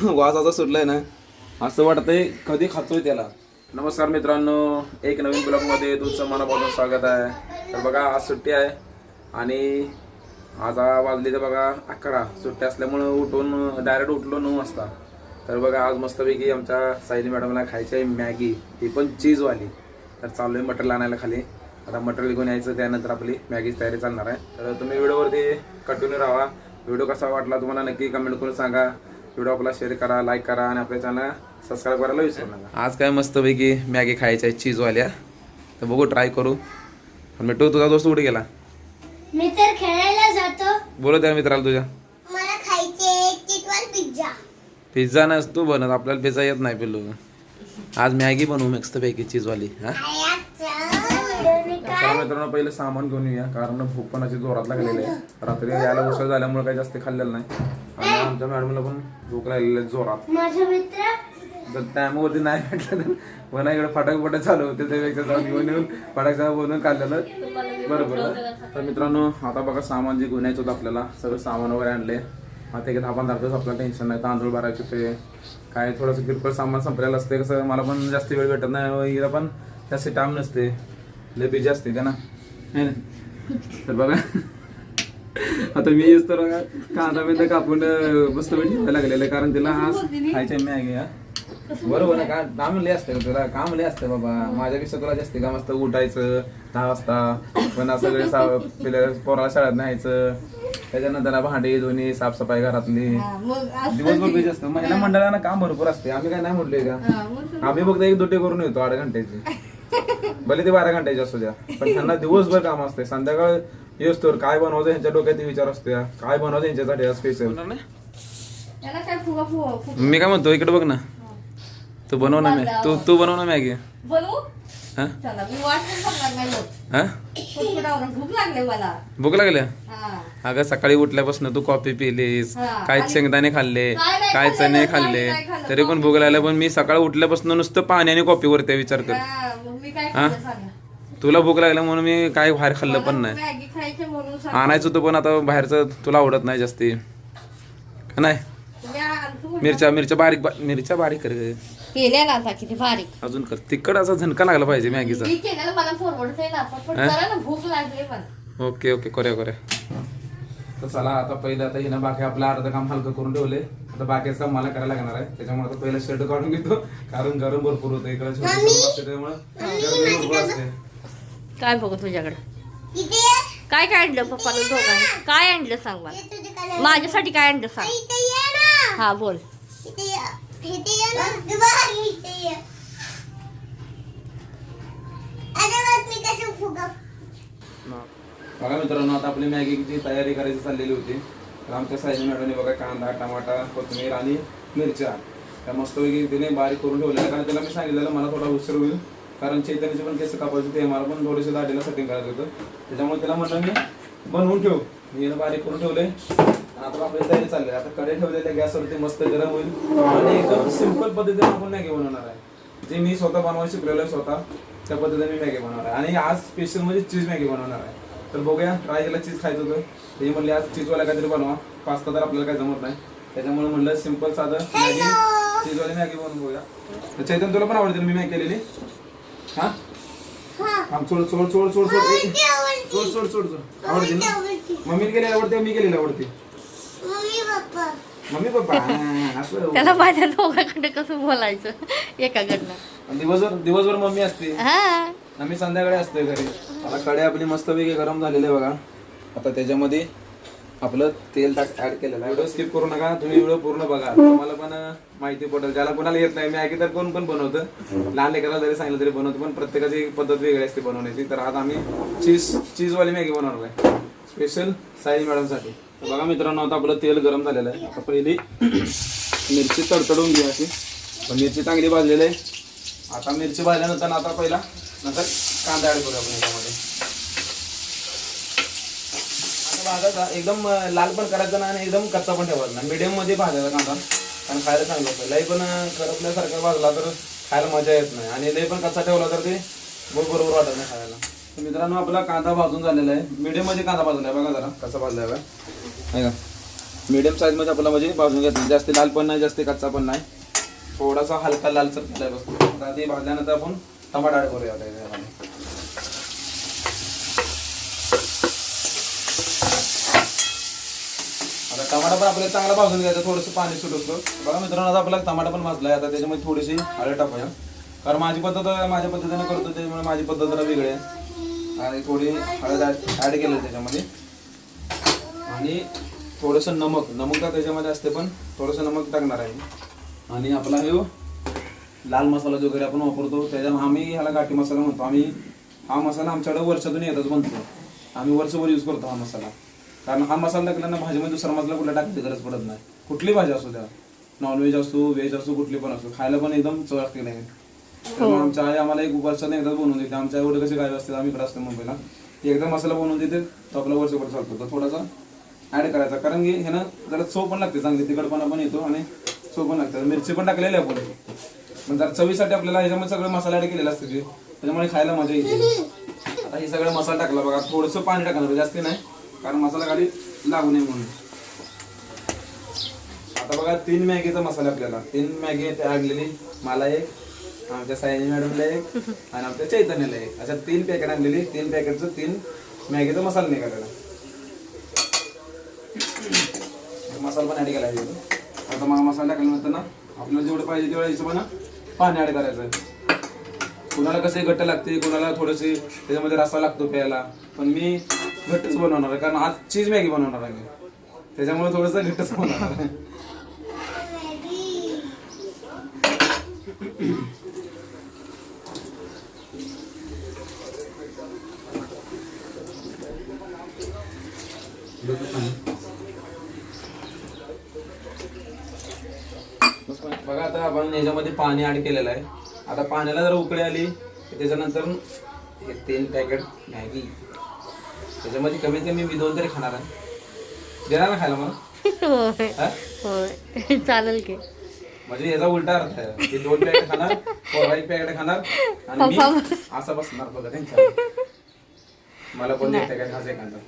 वास असा सुटलाय ना, असं वाटतंय कधी खातोय त्याला. नमस्कार मित्रांनो, एक नवीन ब्लॉगमध्ये तुमचं मनापासून स्वागत आहे. तर बघा आज सुट्टी आहे आणि आज वाजली तर बघा 11. सुट्टी असल्यामुळं उठून डायरेक्ट उठलो 9 वाजता. तर बघा आज मस्तपैकी आमच्या सायली मॅडमला खायची आहे मॅगी, ती पण चीजवाली. तर चाललोय मटेरियल आणायला खाली. आता मटेरियल घेऊन यायचं, त्यानंतर आपली मॅगीची तयारी चालणार आहे. तर तुम्ही व्हिडिओवरती कंटिन्यू राहा. व्हिडिओ कसा वाटला तुम्हाला नक्की कमेंट करून सांगा. व्हिडिओ आपला शेअर करा, लाईक करा आणि आपल्या चॅनल सबस्क्राईब करायला विसरू नका. आज काय मस्तपैकी मॅगी खायची आहे चीजवाल्या, तर बघू ट्राय करू. मिठू तुझा दोस्त कुठे गेला? मी तर खेळायला जातो. बोलत त्या मित्राला तुझ्या, मला खायचे चिकन पिझ्झा. पिझ्झा नसतो बनत, आपल्याला पिझ्झा येत नाही. पिल्लू आज मॅगी बनवू मस्तपैकी चीजवाली. हा मित्रांनो पहिले सामान घेऊन येऊया, कारण भूक पण अशी जोरात लागलेली आहे. रात्री यायला उशीर झाल्यामुळे काही जास्त खाल्लेलं नाही आणि आमच्या मॅडमला पण भूक लागलेली आहे जोरात. माझा मित्र तर टायमावरती नाही भेटलं तर पण इकडे फटाक चालू होते, त्यापेक्षा जाऊन घेऊन येऊन फटाक बनवून काढलेलं बरोबर. तर मित्रांनो आता बघा सामान जे घेऊन यायचं होतं आपल्याला, सगळं सामान वगैरे आणले. आता एक 10-15 दिवस आपल्याला टेन्शन नाही. तांदूळ भरायचे ते काय थोडंसं किरकोळ सामान संपलेलं असते. कसं मला पण जास्त वेळ भेटत नाही, हिला पण जास्त टाइम नसते, लय बिझी असते त्या ना. तर बघा आता मी येस तर बघा कांदा बिंदा कापून मस्त वेळ ठेवायला लागलेलं, कारण तिला आज खायच्या मॅगी. बरोबर ना, काम लय असतं तुला, काम लय असतं बाबा. माझ्यापेक्षा तुला जास्त काम असतं. उठायचं 10 वाजता, पण सगळे पोराला शाळेत न्यायचं, त्याच्यानंतर भांडी धुणी साफसफाई घरातली, दिवसभर बिझी असतं. महिला मंडळाला काम भरपूर असते. आम्ही काय नाही म्हटलोय का, आम्ही फक्त 1 दुटे करून येतो 8 घंट्याची, भले ते 12 घंट्याची असू द्या, पण त्यांना दिवसभर काम असते. संध्याकाळ येऊस तर काय बनवायचं ह्यांच्या डोक्यात विचार असतो, काय बनवायचं ह्यांच्यासाठी स्पेशल. मी काय म्हणतो इकडे बघ ना, तू बनव ना तू बनव ना मॅगी. भूक लागल्या? अगं सकाळी उठल्यापासून तू कॉफी पिलीस, काय शेंगदाणे खाल्ले, काय चणे खाल्ले, तरी पण भूक लागल्या. पण मी सकाळी उठल्यापासून नुसतं पाणी आणि कॉफी वरती विचार कर. हा तुला भूक लागल्या म्हणून मी काय बाहेर खाल्लं पण नाही. आणायचं होतं पण आता बाहेरचं तुला आवडत नाही जास्ती नाही. मिरच्या बारीक कर केलेला आता किती बारीक अजून कर. तिखट असा झणका लागला पाहिजे मॅगीचा. भूक लागली पण. ओके करूया. तर चला आता पहिलं आता हिनं बाकी आपलं अर्ध काम हलकं करून ठेवले. आता बाकीचं काम मला करायला लागणार आहे. त्याच्यामुळे आता पहिलं शर्ट काढून घेतो, कारण गरम भरपूर होतं इकडे. त्यामुळे गरम भरपूर असते. काय बघू तुझ्याकडे काय आणलं पप्पाला दोघांनी? काय आणलं सांग मला, माझ्यासाठी काय आणलं सांग. हा बोल. बघा मित्रांनो आता आपली मॅगीची तयारी करायची चाललेली होती. तर आमच्या सायली मॅडमने बघा कांदा, टमाटा, कोथिंबीर आणि मिरच्या त्या मस्तपैकी तिने बारीक करून ठेवलेल्या. कारण त्याला मी सांगितलेलं मला थोडा उशीर होईल, कारण चैतन्याचे पण केस कापायचे ते, मला पण थोडेसे दाढीला सेटिंग करायचं होतं. त्याच्यामुळे त्याला म्हटलं मी बनवून ठेव. मी बारीक करून ठेवले. आता आपली तयारी चालली आहे. आता कढई ठेवलेल्या गॅसवरती मस्त गरम होईल आणि एकदम सिंपल पद्धतीने आपण मॅगी बनवणार आहे. जे मी स्वतः बनवायला शिकलेलो आहे, स्वतः त्या पद्धतीने मी मॅगी बनवणार आहे. आणि आज स्पेशल म्हणजे चीज मॅगी बनवणार आहे. तर बघूया, ट्राय केला. चीज खायचं होतं, ते म्हणले आज चीजवाला काहीतरी बनवा. पास्ता तर आपल्याला काही जमत नाही, त्याच्यामुळे म्हणलं सिंपल साधं मॅगी चीजवाली मॅगी बनवून बघूया. तर चैतन्य तुला पण आवडते मी मॅगी केलेली? हा सोड आवडते ना? मम्मीने केलेली आवडते, मी केलेली आवडते? मम्मी पप्पा असं त्याला माझ्या दोघांकडे कसं बोलायचं एकाकडनं. दिवसभर मम्मी असते, आम्ही संध्याकाळी असतोय घरी. आता कढई आपली मस्तपैकी गरम झालेली आहे बघा. आता त्याच्यामध्ये आपलं तेल ऍड केलेलं आहे. व्हिडिओ स्किप करू नका, तुम्ही व्हिडिओ पूर्ण बघा, तुम्हाला पण माहिती पडेल. ज्याला कोणाला येत नाही मॅगी तर कोण पण बनवतं, लहान लेकराला जरी सांगितलं तरी बनवतं, पण प्रत्येकाची पद्धत वेगळी असते बनवण्याची. तर आज आम्ही चीजवाली मॅगी बनवणार आहे स्पेशल सायली मॅडमसाठी. बघा मित्रांनो आता आपलं तेल गरम झालेलं आहे. आता पहिली मिरची तडतडून घ्या अशी. मिरची चांगली भाजलेली आहे. आता मिरची भाजल्यानंतर नंतर कांदा ऍड करूया आपण याच्यामध्ये. आता भाजायचा एकदम लाल पण करायचा ना आणि एकदम कच्चा पण ठेवायचा ना, मीडियम मध्ये भाजायचा कांदा, कारण खायला चांगलं होतं. लई पण करपल्यासारखा भाजला तर खायला मजा येत नाही, आणि लई पण कच्चा ठेवला तर ते बरोबर वाटत नाही खायला. मित्रांनो आपला कांदा भाजून झालेला आहे. मीडियम मध्ये कांदा भाजला आहे बघा, जरा कसा भाजला आहे का. मीडियम साईज मध्ये आपल्याला म्हणजे भाजून घेतलं. जास्त लाल पण नाही, जास्त कच्चा पण नाही, थोडासा हलका लालसर झालाय बसतो. आता ते भाजल्यानंतर आपण टमाटा ऍड करूया आता याच्यामध्ये. आता टमाटा पण आपल्याला चांगला भाजून घ्यायचा, थोडंसं पाणी सुटतो. बघा मित्रांनो, आता आपल्याला टमाटा पण भाजलाय. आता त्याच्यामध्ये थोडीशी हळद टाकूया, कारण माझी पद्धतीने करतो त्यामुळे माझी पद्धत जरा वेगळी आहे. आणि थोडी हळद ऍड केलं त्याच्यामध्ये, आणि थोडंसं नमक तर त्याच्यामध्ये असते, पण थोडंसं नमक टाकणार आहे. आणि आपला हे लाल मसाला जो घरी आपण वापरतो त्याच्यामुळे आम्ही ह्याला घाटी मसाला म्हणतो. आम्ही हा मसाला आमच्याकडे वर्षातून एकदाच बनतो, आम्ही वर्षभर यूज करतो हा मसाला. कारण हा मसाला टाकल्यानं भाजीमध्ये दुसरा मसाला कुठला टाकायची गरज पडत नाही. कुठली भाजी असू द्या, नॉनव्हेज असो व्हेज असो, कुठली पण असो, खायला पण एकदम चव लागते नाही. त्यामुळे आमच्या आई आम्हाला एक वर्षाने एकदाच बनवून देते. आमच्या एवढे कसे गावी असते, आम्ही इकडे असतो मुंबईला, ती एकदा मसाला बनवून देते तो आपला वर्षभर चालतो. तर थोडासा ऍड करायचा, कारण की ह्यानं जरा चव पण लागते चांगली, तिखटपणा पण येतो आणि चव पण लागते. मिरची पण टाकलेली आहे आपण, पण जरा चवीसाठी आपल्याला ह्याच्यामध्ये सगळे मसाला ऍड केलेला असते, त्याच्यामुळे खायला मजा येते. आता हे सगळं मसाला टाकला बघा, थोडंसं पाणी टाकणार, जास्त नाही, कारण मसाला खाली लागू नये म्हणून. आता बघा 3 मॅगीचा मसाला आपल्याला, 3 मॅगी आणलेली, मला एक, आमच्या सायनी मॅडमला एक, आणि आमच्या चैतन्याला एक, अशा 3 पॅकेट आणलेली. 3 पॅकेटचं 3 मॅगीचा मसाला निघालेला. मसाला पण ऍड केला आहे. आता मग मसाला टाकल्यानंतर ना आपल्याला जेवढं पाहिजे तेवढ्या हिशोबानं पाणी ऍड करायचं. कुणाला कसे घट्ट लागते, कुणाला थोडेसे त्याच्यामध्ये रस्सा लागतो प्यायला, पण मी घट्टच बनवणार आहे, कारण आज चीज मॅगी बनवणार आहे मी, त्याच्यामुळे थोडंसं घट्टच बनवणार आहे. बघा आता आपण याच्यामध्ये पाणी ऍड केलेलं आहे. आता पाण्याला जर उकळी आली त्याच्यानंतर हे 3 पॅकेट मॅगी त्याच्यामध्ये कमीत कमी मी 2 तरी खाणार आहे. देणार ना खायला मला? होय चालेल की. म्हणजे याचा उलटा अर्थ आहे की 2 पॅकेट खाणार, पोरा 1 पॅकेट खाणार, आणि मी असं बसणार बघा त्यांच्या. मला कोण देते काय खायचं एखादा?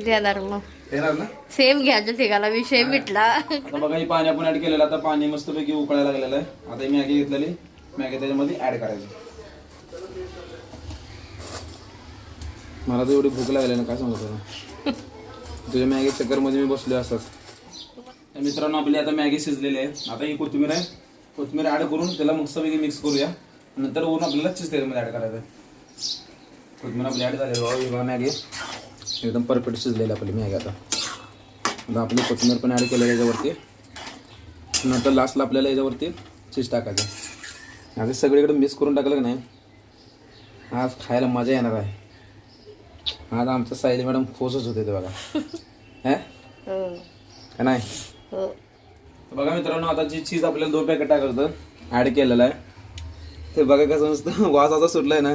देणार मग. देणार ना? सेम घ्यायचं ठिकाणा विषय मिटला. आता बघा ही पाणी आपण ऍड केलेलं, आता पाणी मस्तपैकी उकळायला लागलेलं आहे. आता ही मॅगी घेतलेली मॅगी त्याच्यामध्ये ऍड करायची. मला तर एवढी भूक लागली ना काय सांगू तुला. तुझ्या मॅगी चक्करमध्ये मी बसलो असंच. मित्रांनो आपली आता मॅगी शिजलेली आहे. आता ही कोथिंबीर आहे, कोथिंबीर ऍड करून त्याला मस्तपैकी मिक्स करूया. नंतर ऊन आपल्याला चीज त्याच्यामध्ये ऍड करायचं. कोथिंबीर आपली ऍड झालेली बघा, मॅगी एकदम परफेक्ट शिजलेली आपली मॅगी. आता आपली कोथिंबीर पण ऍड केलेली याच्यावरती. नंतर लास्टला आपल्याला याच्यावरती चीज टाकायचं. आता सगळीकडे मिक्स करून टाकलं की नाही, आज खायला मजा येणार आहे. आज आमचं सायली मॅडम फोसच होते ते बघा. का नाही? बघा मित्रांनो, आता जी चीज आपल्याला 2 पॅकेट टाकायचं ऍड केलेलं आहे, ते बघा कसं नुसतं वास असा सुटलाय ना,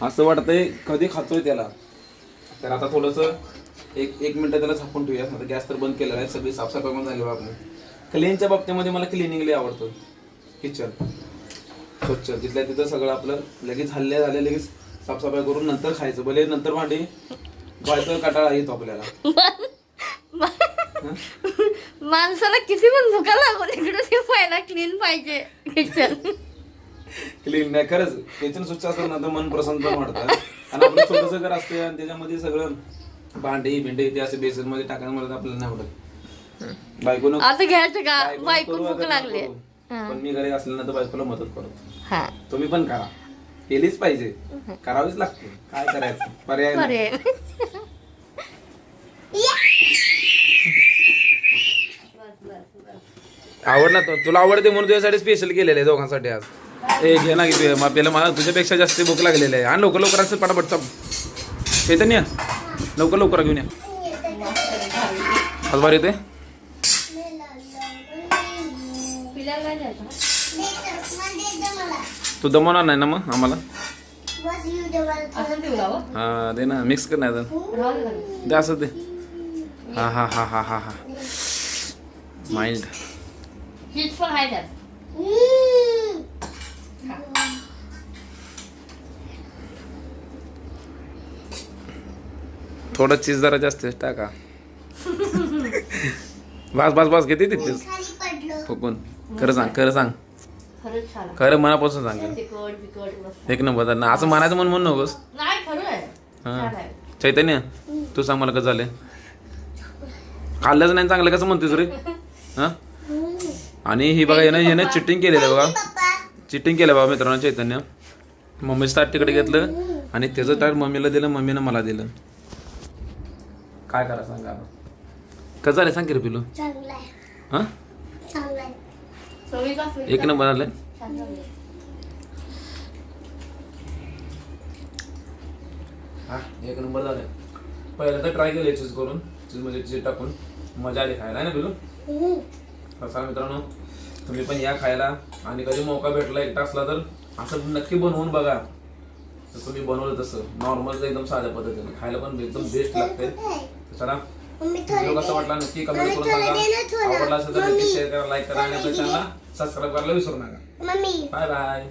असं वाटतंय कधी खातोय त्याला. तर आता थोडंसं एक मिनिट त्याला झाकून ठेवूया. आता गॅस तर बंद केलेला आहे, सगळी साफसफाई पण झाली बघा आपली. क्लीनच्या बाबतीमध्ये मला क्लिनिंग लय आवडतं. किचन स्वच्छ तिथल्या तिथं सगळं आपलं लगेच झाले लगेच साफसफाई करून नंतर खायचं. भले नंतर भांडी धुवायचं कंटाळा येतो आपल्याला. माणसाला किती पण भुका लागून इकडे पहिला क्लीन पाहिजे किचन. क्लीन नाही, खरंच किचन स्वच्छ असेल ना तर मन प्रसन्न पण वाटतं. आणि आपलं छोटंसं घर असते आणि त्याच्यामध्ये सगळं भांडी भिंडी ते असे बेसन मध्ये टाकायला मला आपल्याला नाही आवडत. बायकोनं आता घ्यायचं का? बायको भूक लागली. पण मी घरी असल्यानंतर तर बायकोला मदत करतो. तुम्ही पण करा, केलीच पाहिजे, करावीच लागते. काय करायचं, पर्याय नाही. आवडला तो, तुला आवडते म्हणून तुझ्यासाठी स्पेशल केलेलं आहे दोघांसाठी आज. ए घे ना की आपल्याला, मला तुझ्यापेक्षा जास्त भूक लागलेली आहे. आणि लवकर लवकर असं पटापट चाप चैतन्य, लवकर लवकर घेऊन या. आज बार येते. तू दमवणार नाही ना मग आम्हाला? हा दे ना, मिक्स कर नाही दे, असं दे. हा हा हा हा हा हा माइंड. थोडं चीज जरा जास्त टाका. बस बस बस किती तिथेच खाली पडलो. कोण खरं सांग खरं सांग खरंच छान खरं मनापासून सांग तिखट बिकट मस्त. एक नंबर ना असं म्हणायचं म्हणून नकोस नाही खरं आहे हा. छान आहे. चैतन्य तू सांग मला कसं झालंय खाल्लंच नाही चांगलं कसं म्हणतोस रे हा आणि ही बघा यानं चिटिंग केलेलं बघा पप्पा चिटिंग केलं बाबा मित्रांनो चैतन्य मम्मीचं ताट तिकडे घेतलं आणि त्याचं ताट मम्मीला दिलं मम्मीनं मला दिलं काय करा सांगा कसं झालं सांग की रे पिलू चांगला आहे. हा चांगला आहे. चवीचा असेल एक तर नंबर आलंय छान झालं. हा एक नंबर झालंय पहिल्यांदा ट्राय केलं चीज करून चीज म्हणजे चीज टाकून मजा आली खायला आहे ना पिलू कसा मित्रांनो तुम्ही पण या खायला आणि कधी मौका भेटला एकटा असला तर असं नक्की बनवून बघा जसं मी बनवलं तसं नॉर्मल एकदम साध्या पद्धतीने खायला पण एकदम बेस्ट लागते चला मम्मी व्हिडिओ कसा वाटला नक्की कमेंट करून सांगा आवडला असेल तर नक्की शेअर करा लाईक करा आणि आपल्या चॅनलला सबस्क्राईब करायला विसरू नका मम्मी बाय बाय